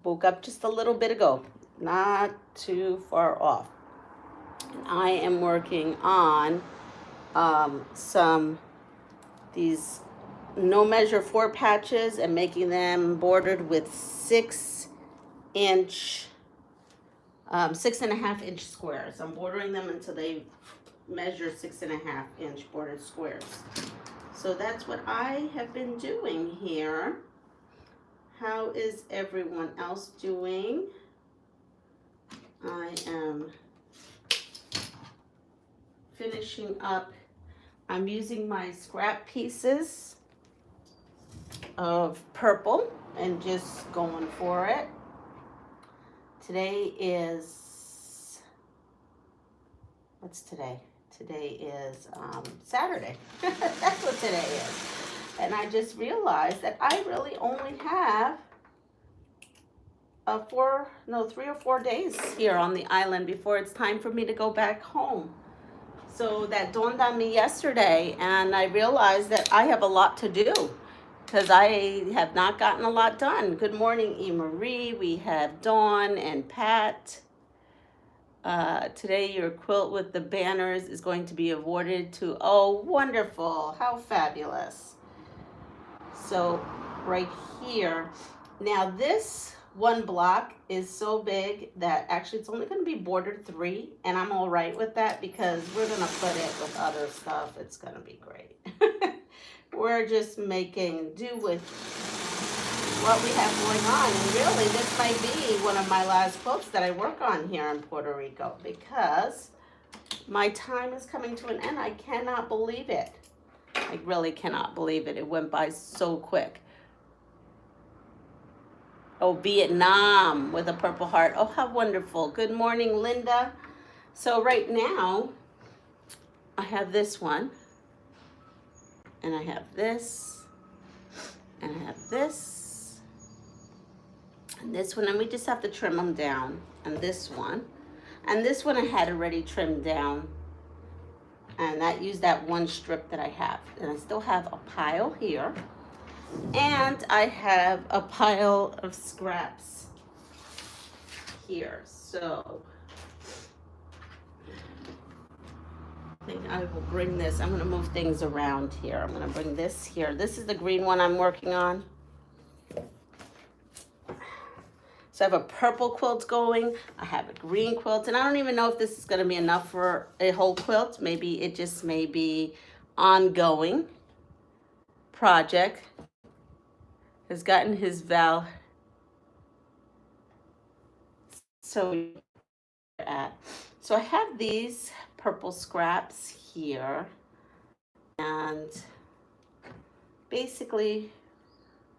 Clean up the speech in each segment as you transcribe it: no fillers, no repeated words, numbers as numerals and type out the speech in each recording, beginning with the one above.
Woke up just a little bit ago, not too far off. And I am working on these no measure 4 patches and making them bordered with 6-inch, 6.5-inch squares. I'm bordering them until they measure 6.5-inch bordered squares. So that's what I have been doing here. How is everyone else doing? I am finishing up. I'm using my scrap pieces of purple and just going for it. Today is, what's today? Today is Saturday. That's what today is. And I just realized that I really only have 3 or 4 days here on the island before it's time for me to go back home. So that dawned on me yesterday, and I realized that I have a lot to do because I have not gotten a lot done. Good morning, E. Marie. We have Dawn and Pat. Today, your quilt with the banners is going to be awarded to, oh, wonderful. How fabulous. So right here, now this one block is so big that actually it's only going to be bordered 3, and I'm all right with that because we're going to put it with other stuff. It's going to be great. We're just making do with what we have going on, and really this might be one of my last quilts that I work on here in Puerto Rico because my time is coming to an end. I cannot believe it. I really cannot believe it. It went by so quick. Oh, Vietnam with a purple heart. Oh, how wonderful. Good morning, Linda. So right now, I have this one. And I have this. And I have this. And this one. And we just have to trim them down. And this one. And this one I had already trimmed down. And that used that one strip that I have. And I still have a pile here. And I have a pile of scraps here. So I think I will bring this. I'm going to move things around here. I'm going to bring this here. This is the green one I'm working on. So I have a purple quilt going. I have a green quilt. And I don't even know if this is going to be enough for a whole quilt. Maybe it just may be ongoing project. Has gotten his val. So I have these purple scraps here. And basically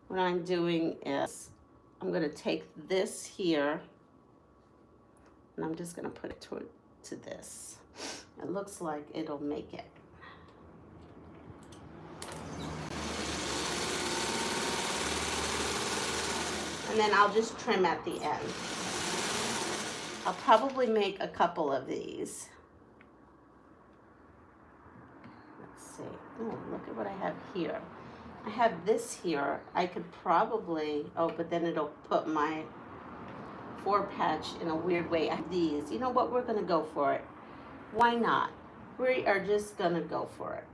what I'm doing is I'm going to take this here and I'm just going to put it to this. It looks like it'll make it. And then I'll just trim at the end. I'll probably make a couple of these. Let's see. Oh, look at what I have here. I have this here. I could probably, oh, but then it'll put my 4 patch in a weird way. I have these. You know what? We're going to go for it. Why not? We are just going to go for it.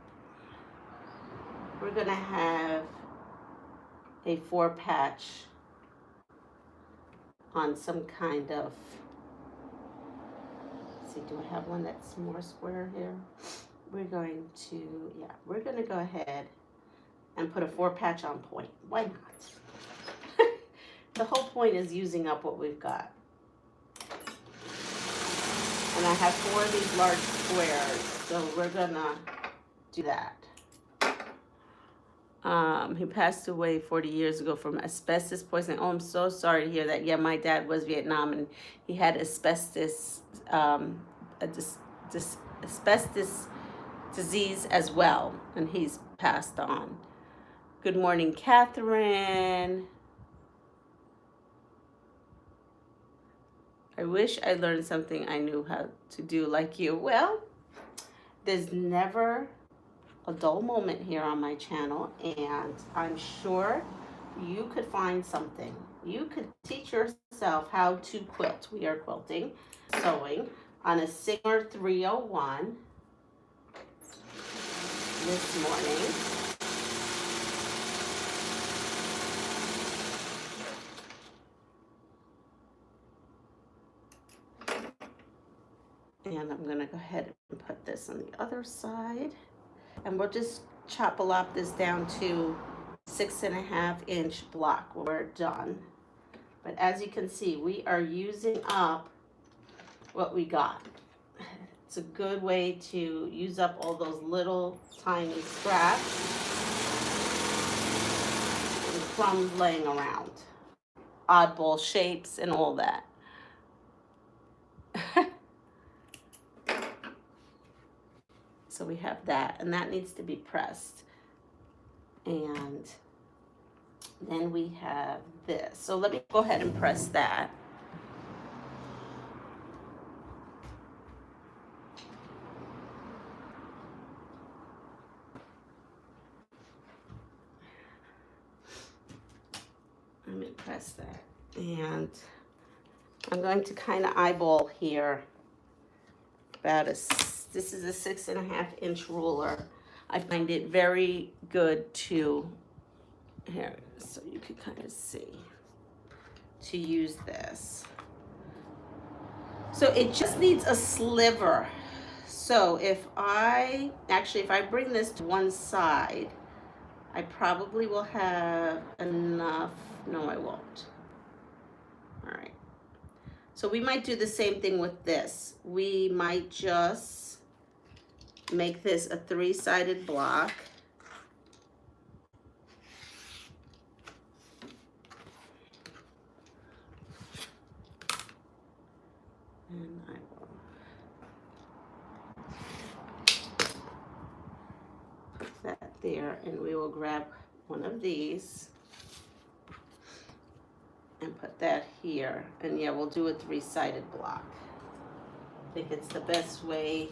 We're going to have a 4 patch on some kind of, let's see, do I have one that's more square here? We're going to, yeah, we're going to go ahead and put a 4 patch on point. Why not? The whole point is using up what we've got. And I have 4 of these large squares, so we're gonna do that. He passed away 40 years ago from asbestos poisoning. Oh, I'm so sorry to hear that. Yeah, my dad was Vietnam, and he had asbestos, asbestos disease as well, and he's passed on. Good morning, Catherine. I wish I learned something I knew how to do like you. Well, there's never a dull moment here on my channel, and I'm sure you could find something. you could teach yourself how to quilt. We are quilting, sewing on a Singer 301 this morning. And I'm gonna go ahead and put this on the other side. And we'll just chop this down to 6.5-inch block when we're done. But as you can see, we are using up what we got. It's a good way to use up all those little tiny scraps and crumbs laying around. Oddball shapes and all that. So we have that, and that needs to be pressed. And then we have this. So let me go ahead and press that. Let me press that. And I'm going to kind of eyeball here about this is a 6.5-inch ruler. I find it very good to, here, so you can kind of see, to use this. So it just needs a sliver. So if I bring this to one side, I probably will have enough. No, I won't. All right. So we might do the same thing with this. We might just make this a 3-sided block. And I will put that there, and we will grab one of these and put that here. And yeah, we'll do a 3-sided block. I think it's the best way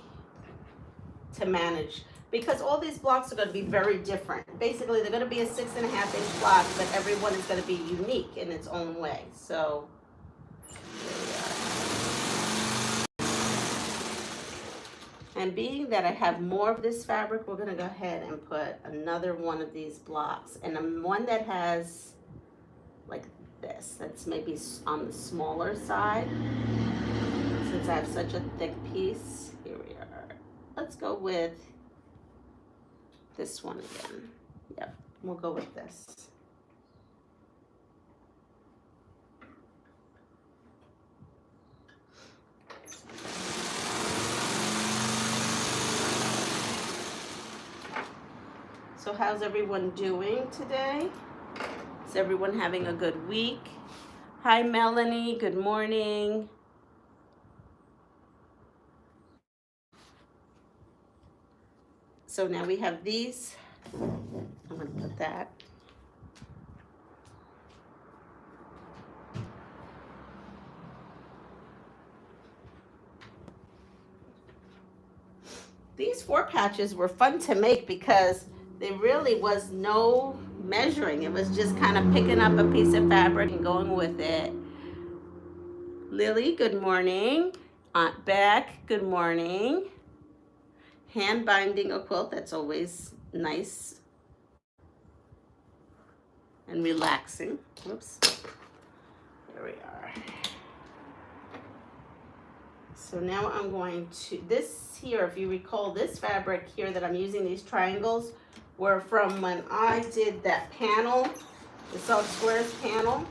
to manage, because all these blocks are going to be very different. Basically, they're going to be a 6.5-inch block, but everyone is going to be unique in its own way. So there we are. And being that I have more of this fabric, we're going to go ahead and put another one of these blocks, and one that has like this, that's maybe on the smaller side, since I have such a thick piece. Here we are. Let's go with this one again. Yep, we'll go with this. So how's everyone doing today? Is everyone having a good week? Hi, Melanie, good morning. So now we have these. I'm going to put that. These 4 patches were fun to make because there really was no measuring. It was just kind of picking up a piece of fabric and going with it. Lily, good morning. Aunt Beck, good morning. Hand binding a quilt, that's always nice and relaxing. Whoops. There we are. So now I'm going to, this here, if you recall, this fabric here that I'm using, these triangles, were from when I did that panel, the Soft Squares panel.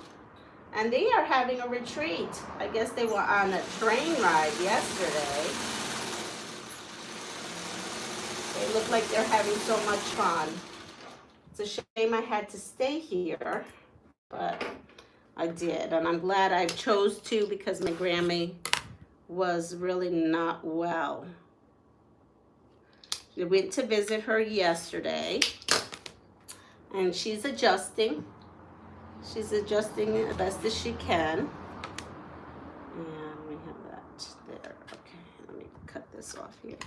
And they are having a retreat. I guess they were on a train ride yesterday. They look like they're having so much fun. It's a shame I had to stay here, but I did. And I'm glad I chose to, because my Grammy was really not well. We went to visit her yesterday, and she's adjusting. She's adjusting the best as she can. And we have that there. Okay, let me cut this off here.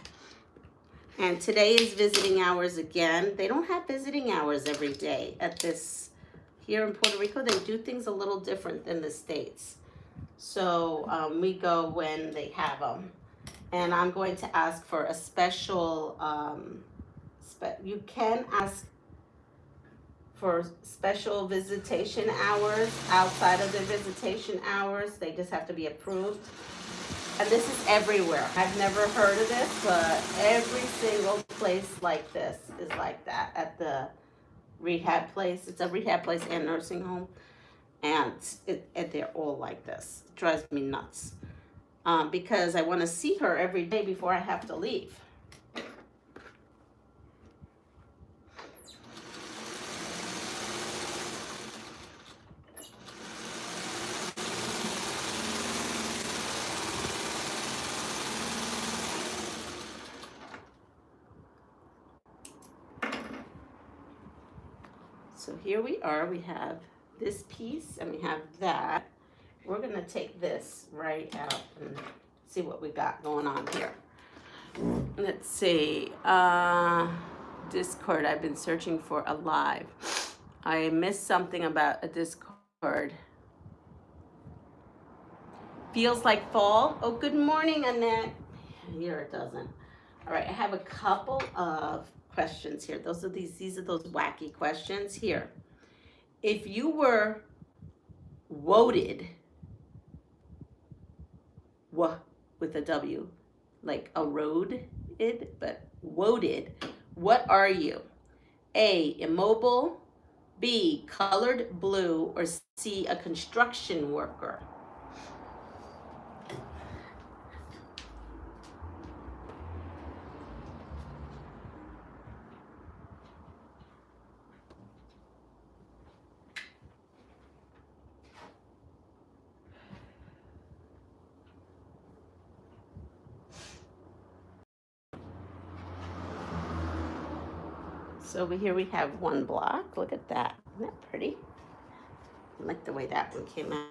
And today is visiting hours again. They don't have visiting hours every day at this here in Puerto Rico, they do things a little different than the States. So we go when they have them. And I'm going to ask for a special, you can ask for special visitation hours outside of the visitation hours. They just have to be approved. And this is everywhere. I've never heard of this, but every single place like this is like that at the rehab place. It's a rehab place and nursing home. And they're all like this. It drives me nuts. Because I want to see her every day before I have to leave. So here we are, we have this piece and we have that. We're gonna take this right out and see what we got going on here. Let's see, Discord, I've been searching for a live. I missed something about a Discord. Feels like fall. Oh, good morning, Annette. Here it doesn't. All right, I have a couple of questions here. These are those wacky questions here. If you were woaded, with a W, like a road, but woaded, what are you? A, immobile, B, colored blue, or C, a construction worker? So over here we have one block. Look at that. Isn't that pretty? I like the way that one came out.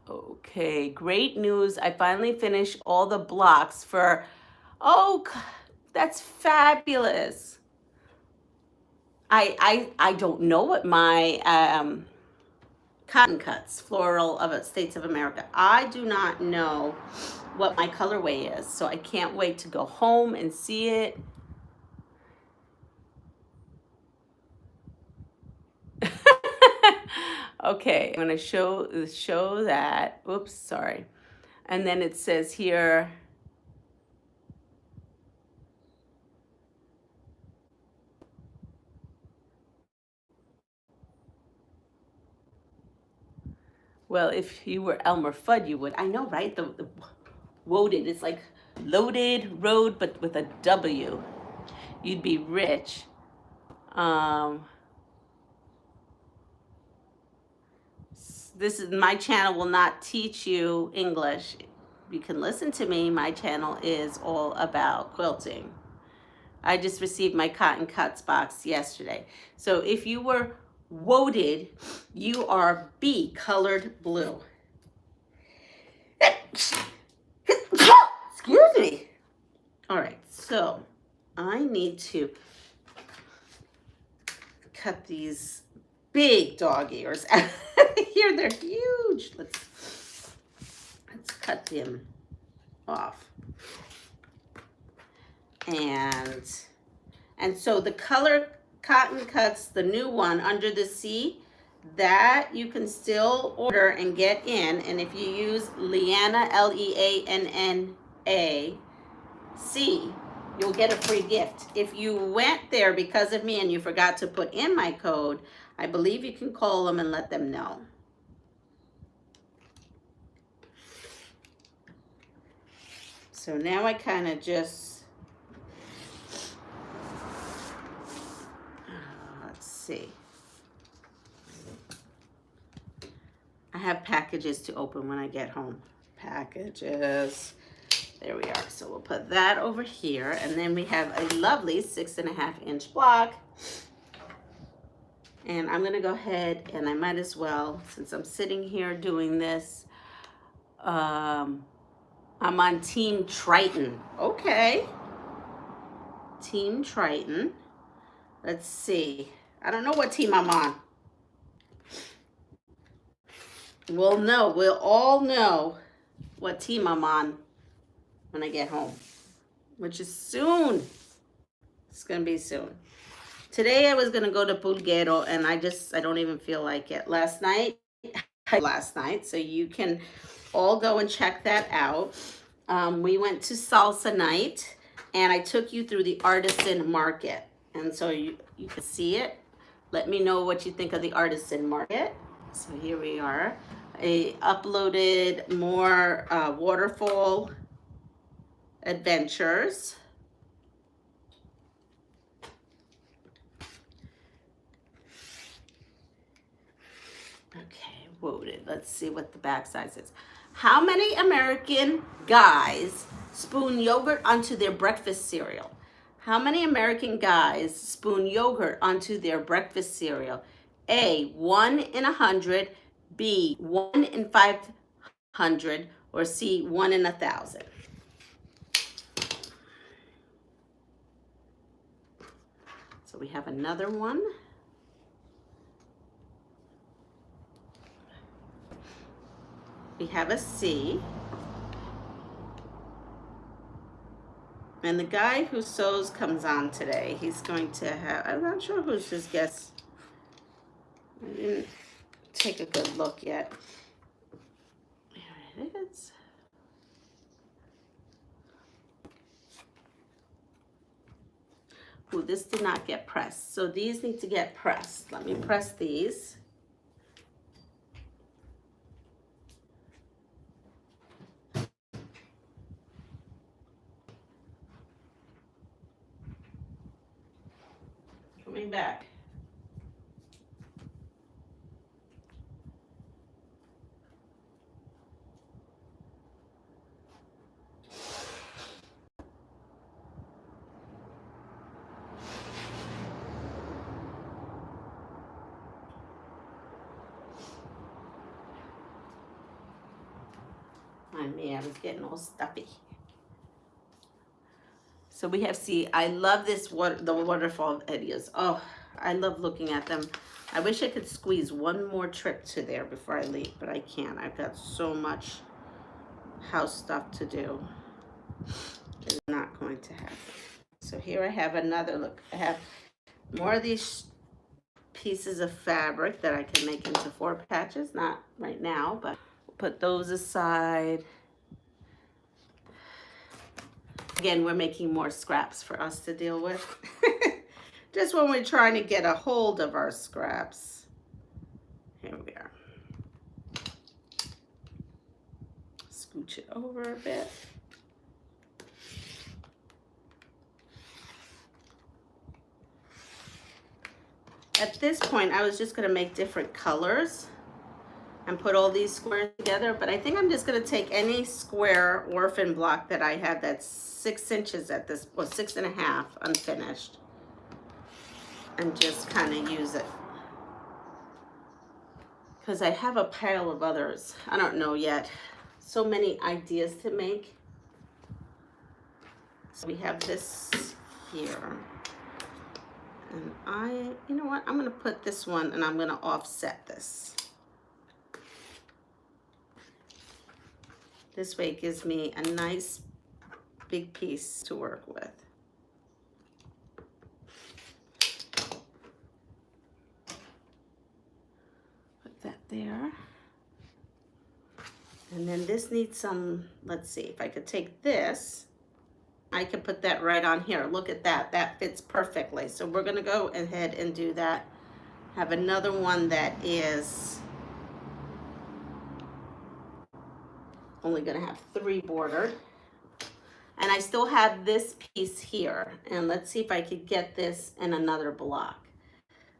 Okay, great news. I finally finished all the blocks for, oh, that's fabulous. I don't know what my cotton cuts, floral of States of America. I do not know what my colorway is, so I can't wait to go home and see it. Okay, I'm gonna show that. Oops, sorry. And then it says here, well, if you were Elmer Fudd, you would. I know, right? The woaded, it's like loaded road, but with a W. You'd be rich. This is my channel will not teach you English. You can listen to me. My channel is all about quilting. I just received my cotton cuts box yesterday. So if you were woaded, you are B, colored blue. Excuse me. All right, so I need to cut these big dog ears out of here. They're huge. Let's cut them off. And so the color cotton cuts, the new one, Under the Sea, that you can still order and get in. And if you use Leanna, Leannac, you'll get a free gift. If you went there because of me and you forgot to put in my code, I believe you can call them and let them know. So now I kind of just, let's see. I have packages to open when I get home. Packages. There we are. So we'll put that over here. And then we have a lovely 6.5-inch block. And I'm going to go ahead and I might as well, since I'm sitting here doing this, I'm on Team Triton. Okay. Team Triton. Let's see. I don't know what team I'm on. We'll know. We'll all know what team I'm on when I get home, which is soon. It's going to be soon. Today I was going to go to Pulguero, and I don't even feel like it. Last night, so you can all go and check that out. We went to salsa night, and I took you through the artisan market. And so you can see it. Let me know what you think of the artisan market. So here we are. I uploaded more waterfall adventures. Okay, voted. Let's see what the back size is. How many American guys spoon yogurt onto their breakfast cereal? How many American guys spoon yogurt onto their breakfast cereal? A, 1 in 100, B, 1 in 500, or C, 1 in 1,000. So we have another one. We have a C. And the guy who sews comes on today. He's going to have, I'm not sure who's his guest. I didn't take a good look yet. There it is. Ooh, this did not get pressed. So these need to get pressed. Let me press these. Coming back. I was getting all stuffy. So we have C. I love this the waterfall videos. Oh, I love looking at them. I wish I could squeeze one more trip to there before I leave, but I can't. I've got so much house stuff to do. It's not going to happen. So here I have another look. I have more of these pieces of fabric that I can make into 4 patches. Not right now, but put those aside. Again, we're making more scraps for us to deal with. Just when we're trying to get a hold of our scraps. Here we are. Scooch it over a bit. At this point, I was just going to make different colors and put all these squares together, but I think I'm just going to take any square orphan block that I have that's 6 inches at this, or 6.5 unfinished, and just kind of use it. Because I have a pile of others. I don't know yet. So many ideas to make. So we have this here. And you know what? I'm going to put this one and I'm going to offset this. This way it gives me a nice big piece to work with. Put that there. And then this needs some, let's see, if I could take this, I could put that right on here. Look at that, that fits perfectly. So we're gonna go ahead and do that. Have another one that is only gonna have 3 bordered. And I still have this piece here. And let's see if I could get this in another block.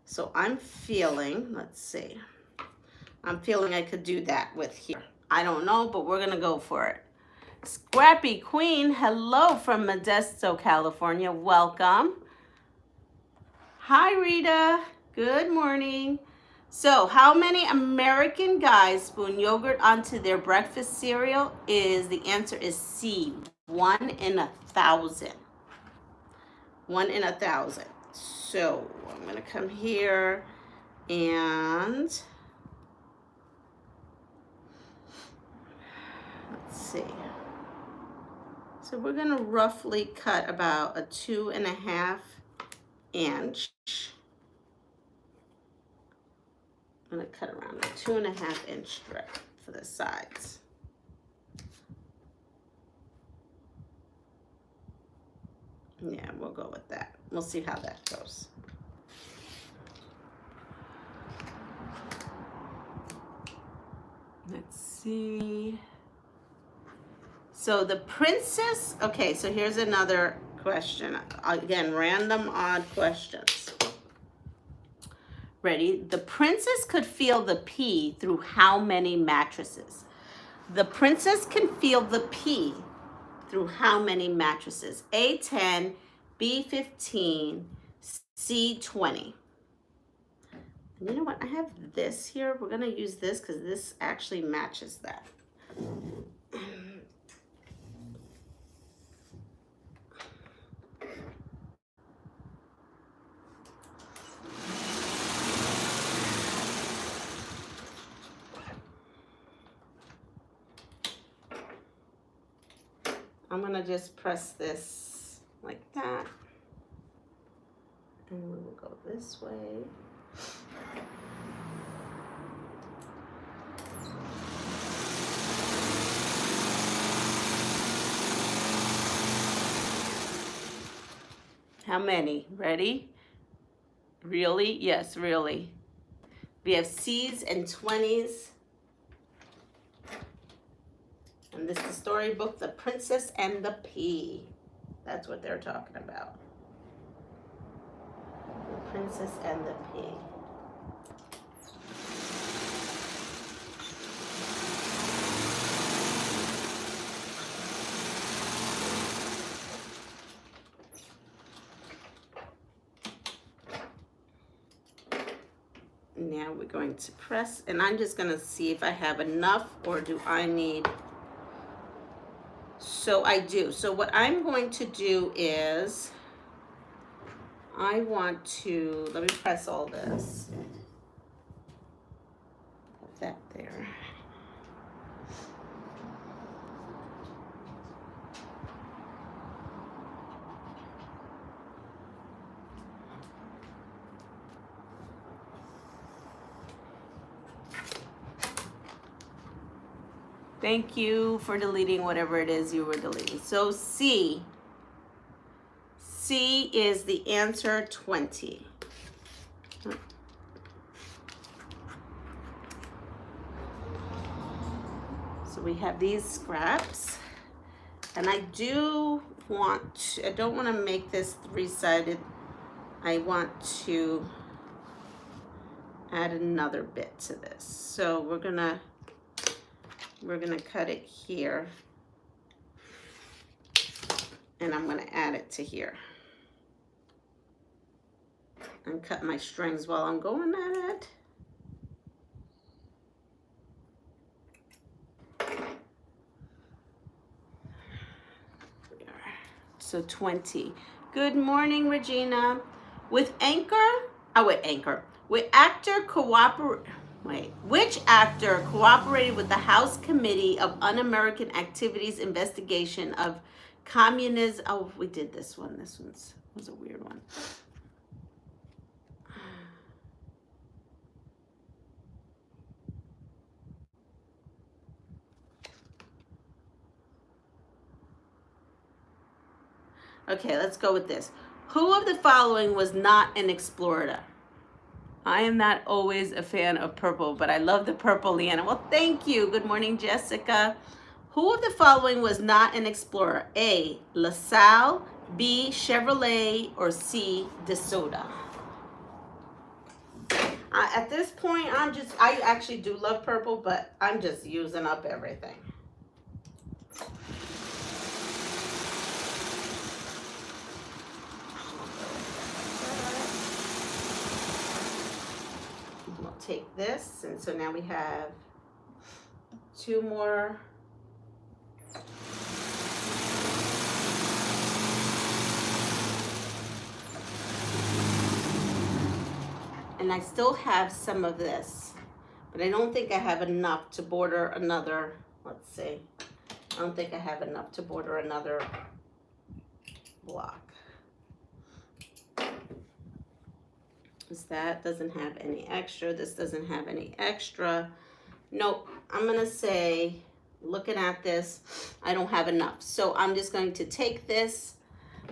So I'm feeling, let's see. I'm feeling I could do that with here. I don't know, but we're gonna go for it. Scrappy Queen, hello from Modesto, California. Welcome. Hi, Rita. Good morning. So, how many American guys spoon yogurt onto their breakfast cereal? The answer is C, 1 in 1,000. 1 in 1,000. So I'm gonna come here and let's see. So we're gonna roughly cut about a 2.5 inch. I'm gonna cut around a 2.5 inch strip for the sides. Yeah, we'll go with that. We'll see how that goes. Let's see. So the princess, okay, so here's another question. Again, random odd questions. Ready? The princess could feel the pea through how many mattresses? The princess can feel the pea through how many mattresses? A, 10, B, 15, C, 20. And you know what? I have this here. We're going to use this because this actually matches that. I'm going to just press this like that. And we will go this way. How many? Ready? Really? Yes, really. We have C's and 20s. And this is the storybook, The Princess and the Pea. That's what they're talking about. The Princess and the Pea. Now we're going to press, and I'm just going to see if I have enough or do I need. So I do. So what I'm going to do is I want to, let me press all this. Put that there. Thank you for deleting whatever it is you were deleting. So C is the answer, 20. So we have these scraps. And I don't want to make this 3-sided. I want to add another bit to this. So we're gonna cut it here, and I'm gonna add it to here and cut my strings while I'm going at it. So 20. Good morning, Regina. Which actor cooperated with the House Committee of Un-American Activities investigation of communism? Oh, we did this one. This was a weird one. Okay, let's go with this. Who of the following was not an explorer? I am not always a fan of purple, but I love the purple, Leanna. Well, thank you. Good morning, Jessica. Who of the following was not an explorer? A, LaSalle, B, Chevrolet, or C, DeSoto? At this point, I actually do love purple, but I'm just using up everything. Take this, and so now we have 2 more. And I still have some of this, but I don't think I have enough to border another, let's see. I don't think I have enough to border another block. That doesn't have any extra. This doesn't have any extra. Nope. I'm going to say, looking at this, I don't have enough. So I'm just going to take this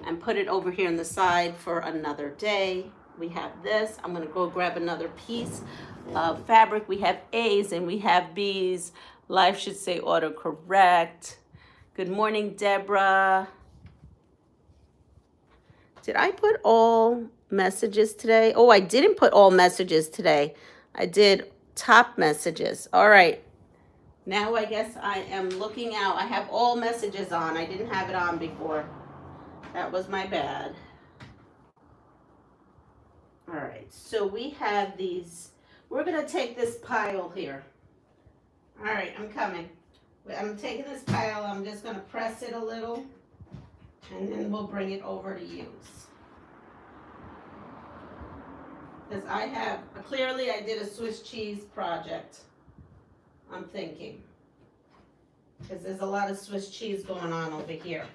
and put it over here on the side for another day. We have this. I'm going to go grab another piece of fabric. We have A's and we have B's. Life should say autocorrect. Good morning, Deborah. Did I put all messages today? Oh, I didn't put all messages today. I did top messages. All right. Now I guess I am looking out. I have all messages on. I didn't have it on before. That was my bad. All right. So we have these. We're going to take this pile here. All right. I'm coming. I'm taking this pile. I'm just going to press it a little. And then we'll bring it over to use. Because I have, clearly I did a Swiss cheese project, I'm thinking. Because there's a lot of Swiss cheese going on over here.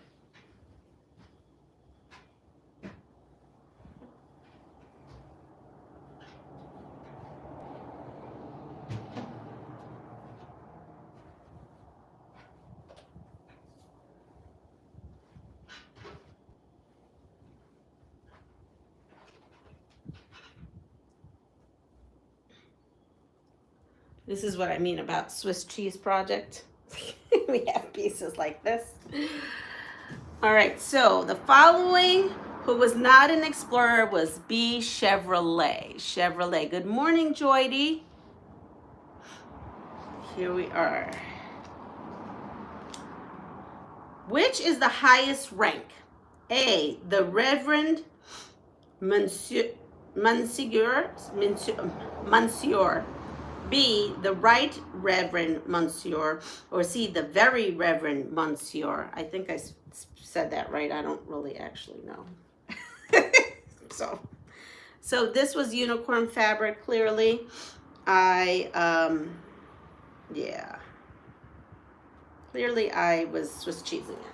This is what I mean about Swiss cheese project. We have pieces like this. All right, so the following who was not an explorer was B. Chevrolet. Chevrolet. Good morning, Joydy. Here we are. Which is the highest rank? A. The Reverend Monsieur. B, the Right Reverend Monsieur, or C, the Very Reverend Monsieur. I think I said that right. I don't really actually know. So this was unicorn fabric, clearly. Yeah. Clearly I was Swiss cheesing it.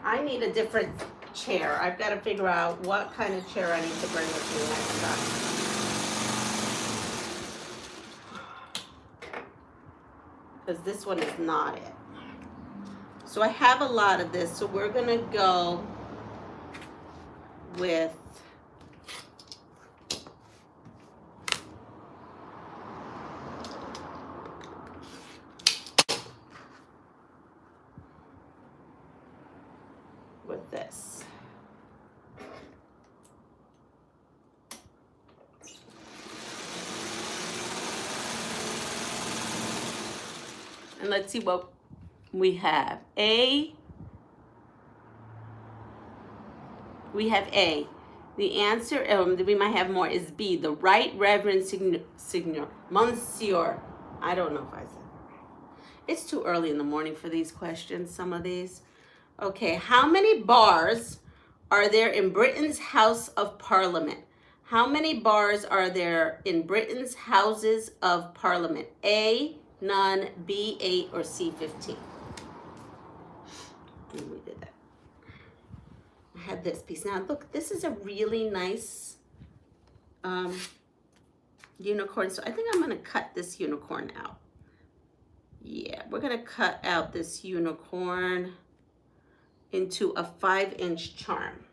I need a different chair. I've got to figure out what kind of chair I need to bring with me next time. Because this one is not it. So I have a lot of this, so we're going to go with this. And let's see what we have. We have A. The answer, we might have more, is B. The Right Reverend Monsieur. I don't know if I said that. It's too early in the morning for these questions, some of these. Okay, how many bars are there in Britain's House of Parliament? How many bars are there in Britain's Houses of Parliament? A, none, B, 8, or C, 15? And we did that. I had this piece. Now, look, this is a really nice unicorn. So I think I'm going to cut this unicorn out. Yeah, we're going to cut out this unicorn into a 5-inch charm.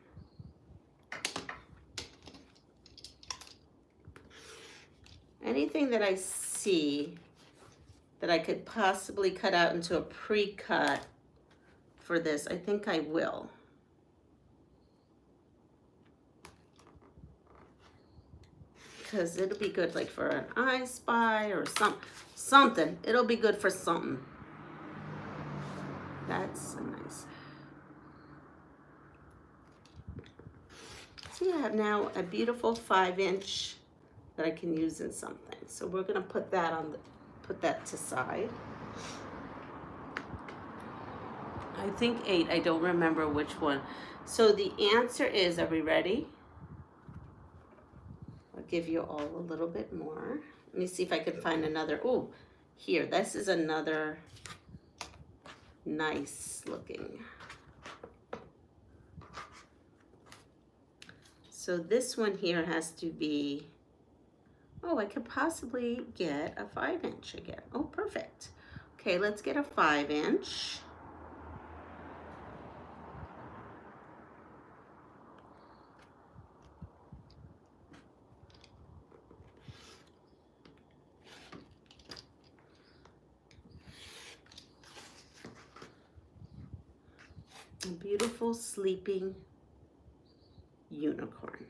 Anything that I see that I could possibly cut out into a pre-cut for this, I think I will. Because it'll be good like for an I Spy or something. It'll be good for something. That's nice. See, I have now a beautiful 5-inch that I can use in something. So we're gonna put that on put that to side. I think 8, I don't remember which one. So the answer is, are we ready? give you all a little bit more. Let me see if I can find another. Oh, here, this is another nice looking. So this one here has to be, oh, I could possibly get a 5-inch again. Oh, perfect. Okay, let's get a 5-inch. A beautiful sleeping unicorn.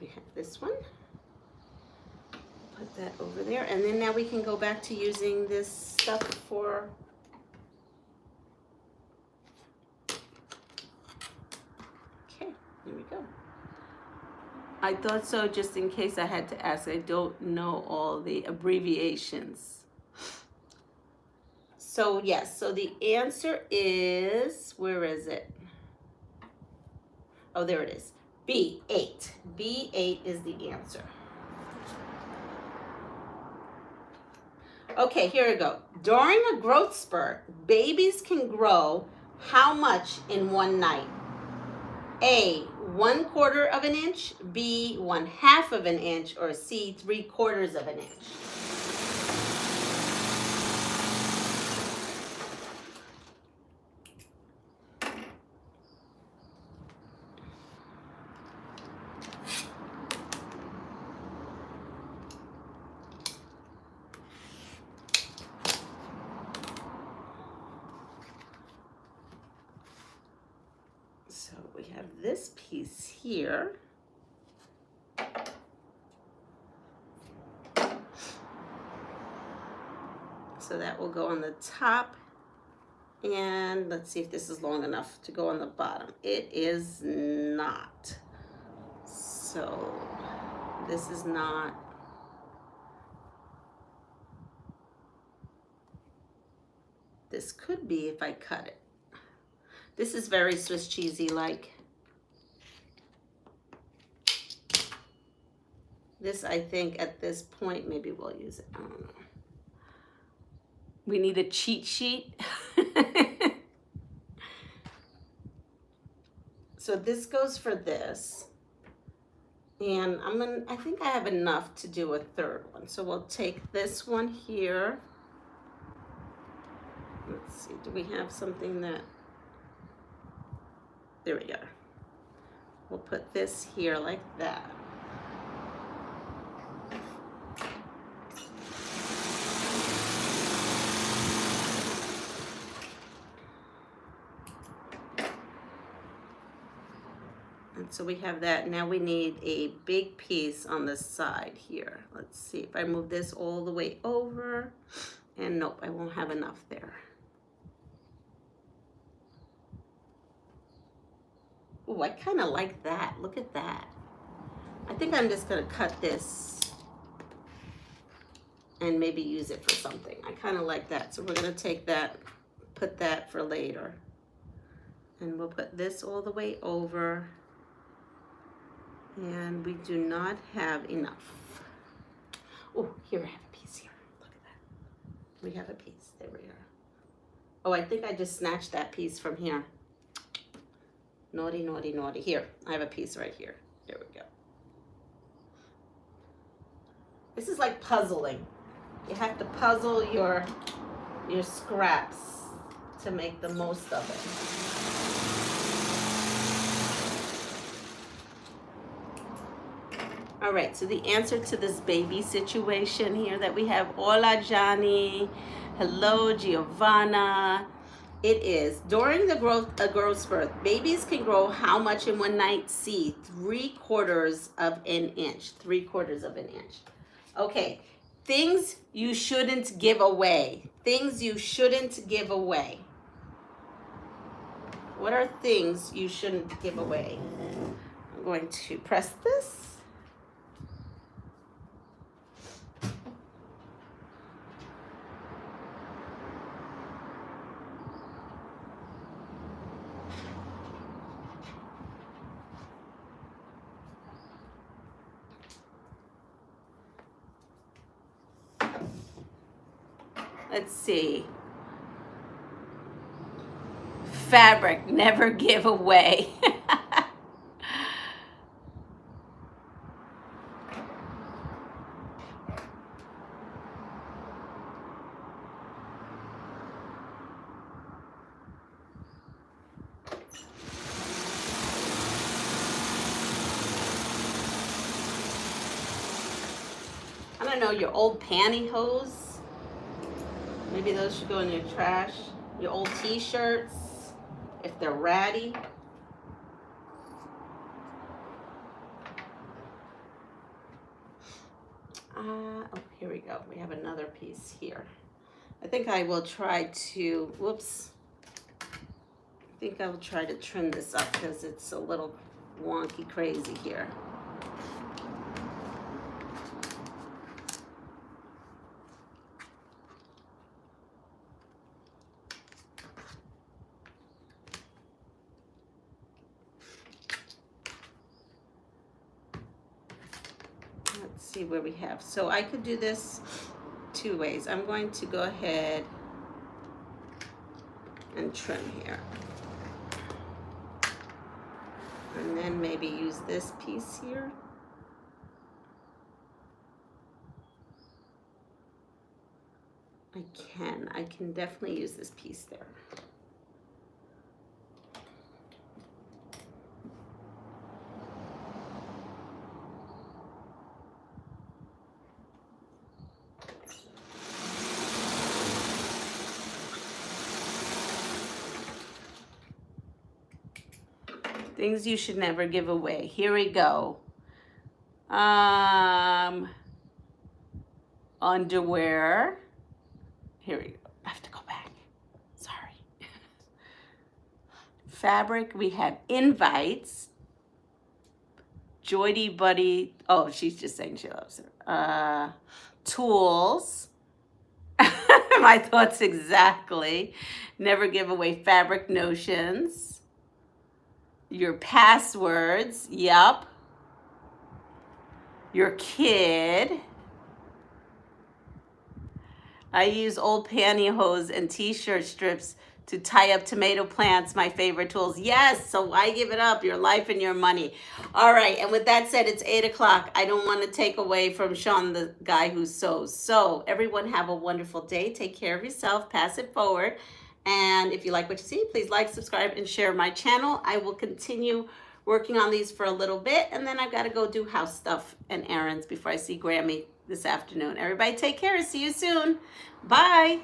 We have this one. Put that over there, and then now we can go back to using this stuff for here we go. I thought so just in case I had to ask. I don't know all the abbreviations. So yes, so the answer is, where is it? Oh, there it is. B8. B8 is the answer. Okay, here we go. During a growth spurt, babies can grow how much in one night? A, 1/4 of an inch, B, 1/2 of an inch, or C, 3/4 of an inch. So we have this piece here. So that will go on the top. And let's see if this is long enough to go on the bottom. It is not. So this is not. This could be if I cut it. This is very Swiss cheesy like. This, I think, at this point, maybe we'll use it. I don't know. We need a cheat sheet. So this goes for this. And I think I have enough to do a third one. So we'll take this one here. Let's see, do we have something that, there we go. We'll put this here like that. And so we have that. Now we need a big piece on the side here. Let's see if I move this all the way over. And nope, I won't have enough there. Oh, I kind of like that. Look at that. I think I'm just going to cut this and maybe use it for something. I kind of like that. So we're going to take that, put that for later. And we'll put this all the way over. And we do not have enough. Oh, here I have a piece here. Look at that. We have a piece. There we are. Oh, I think I just snatched that piece from here. Naughty, naughty, naughty. Here, I have a piece right here. There we go. This is like puzzling. You have to puzzle your scraps to make the most of it. All right, so the answer to this baby situation here that we have, hola Johnny, hello Giovanna. It is, during the growth spurt, babies can grow how much in one night? C, 3/4 of an inch, 3/4 of an inch. Okay, things you shouldn't give away. Things you shouldn't give away. What are things you shouldn't give away? I'm going to press this. Let's see. Fabric, never give away. I don't know, your old pantyhose. Maybe those should go in your trash. Your old t-shirts, if they're ratty. Oh, here we go. We have another piece here. I think I will try to, whoops. I think I will try to trim this up because it's a little wonky crazy here. Let's see where we have. So I could do this two ways. I'm going to go ahead and trim here. And then maybe use this piece here. I can definitely use this piece there. Things you should never give away. Here we go. Underwear. Here we go. I have to go back. Sorry. Fabric. We have invites. Joydy Buddy. Oh, she's just saying she loves her. Tools. My thoughts exactly. Never give away fabric notions. Your passwords, yep. Your kid. I use old pantyhose and t-shirt strips to tie up tomato plants, my favorite tools. Yes, so why give it up? Your life and your money. All right, and with that said, it's 8 o'clock. I don't want to take away from Sean, the guy who sews. So everyone have a wonderful day. Take care of yourself. Pass it forward. And if you like what you see, please like, subscribe, and share my channel. I will continue working on these for a little bit, and then I've got to go do house stuff and errands before I see Grammy this afternoon. Everybody take care. See you soon. Bye.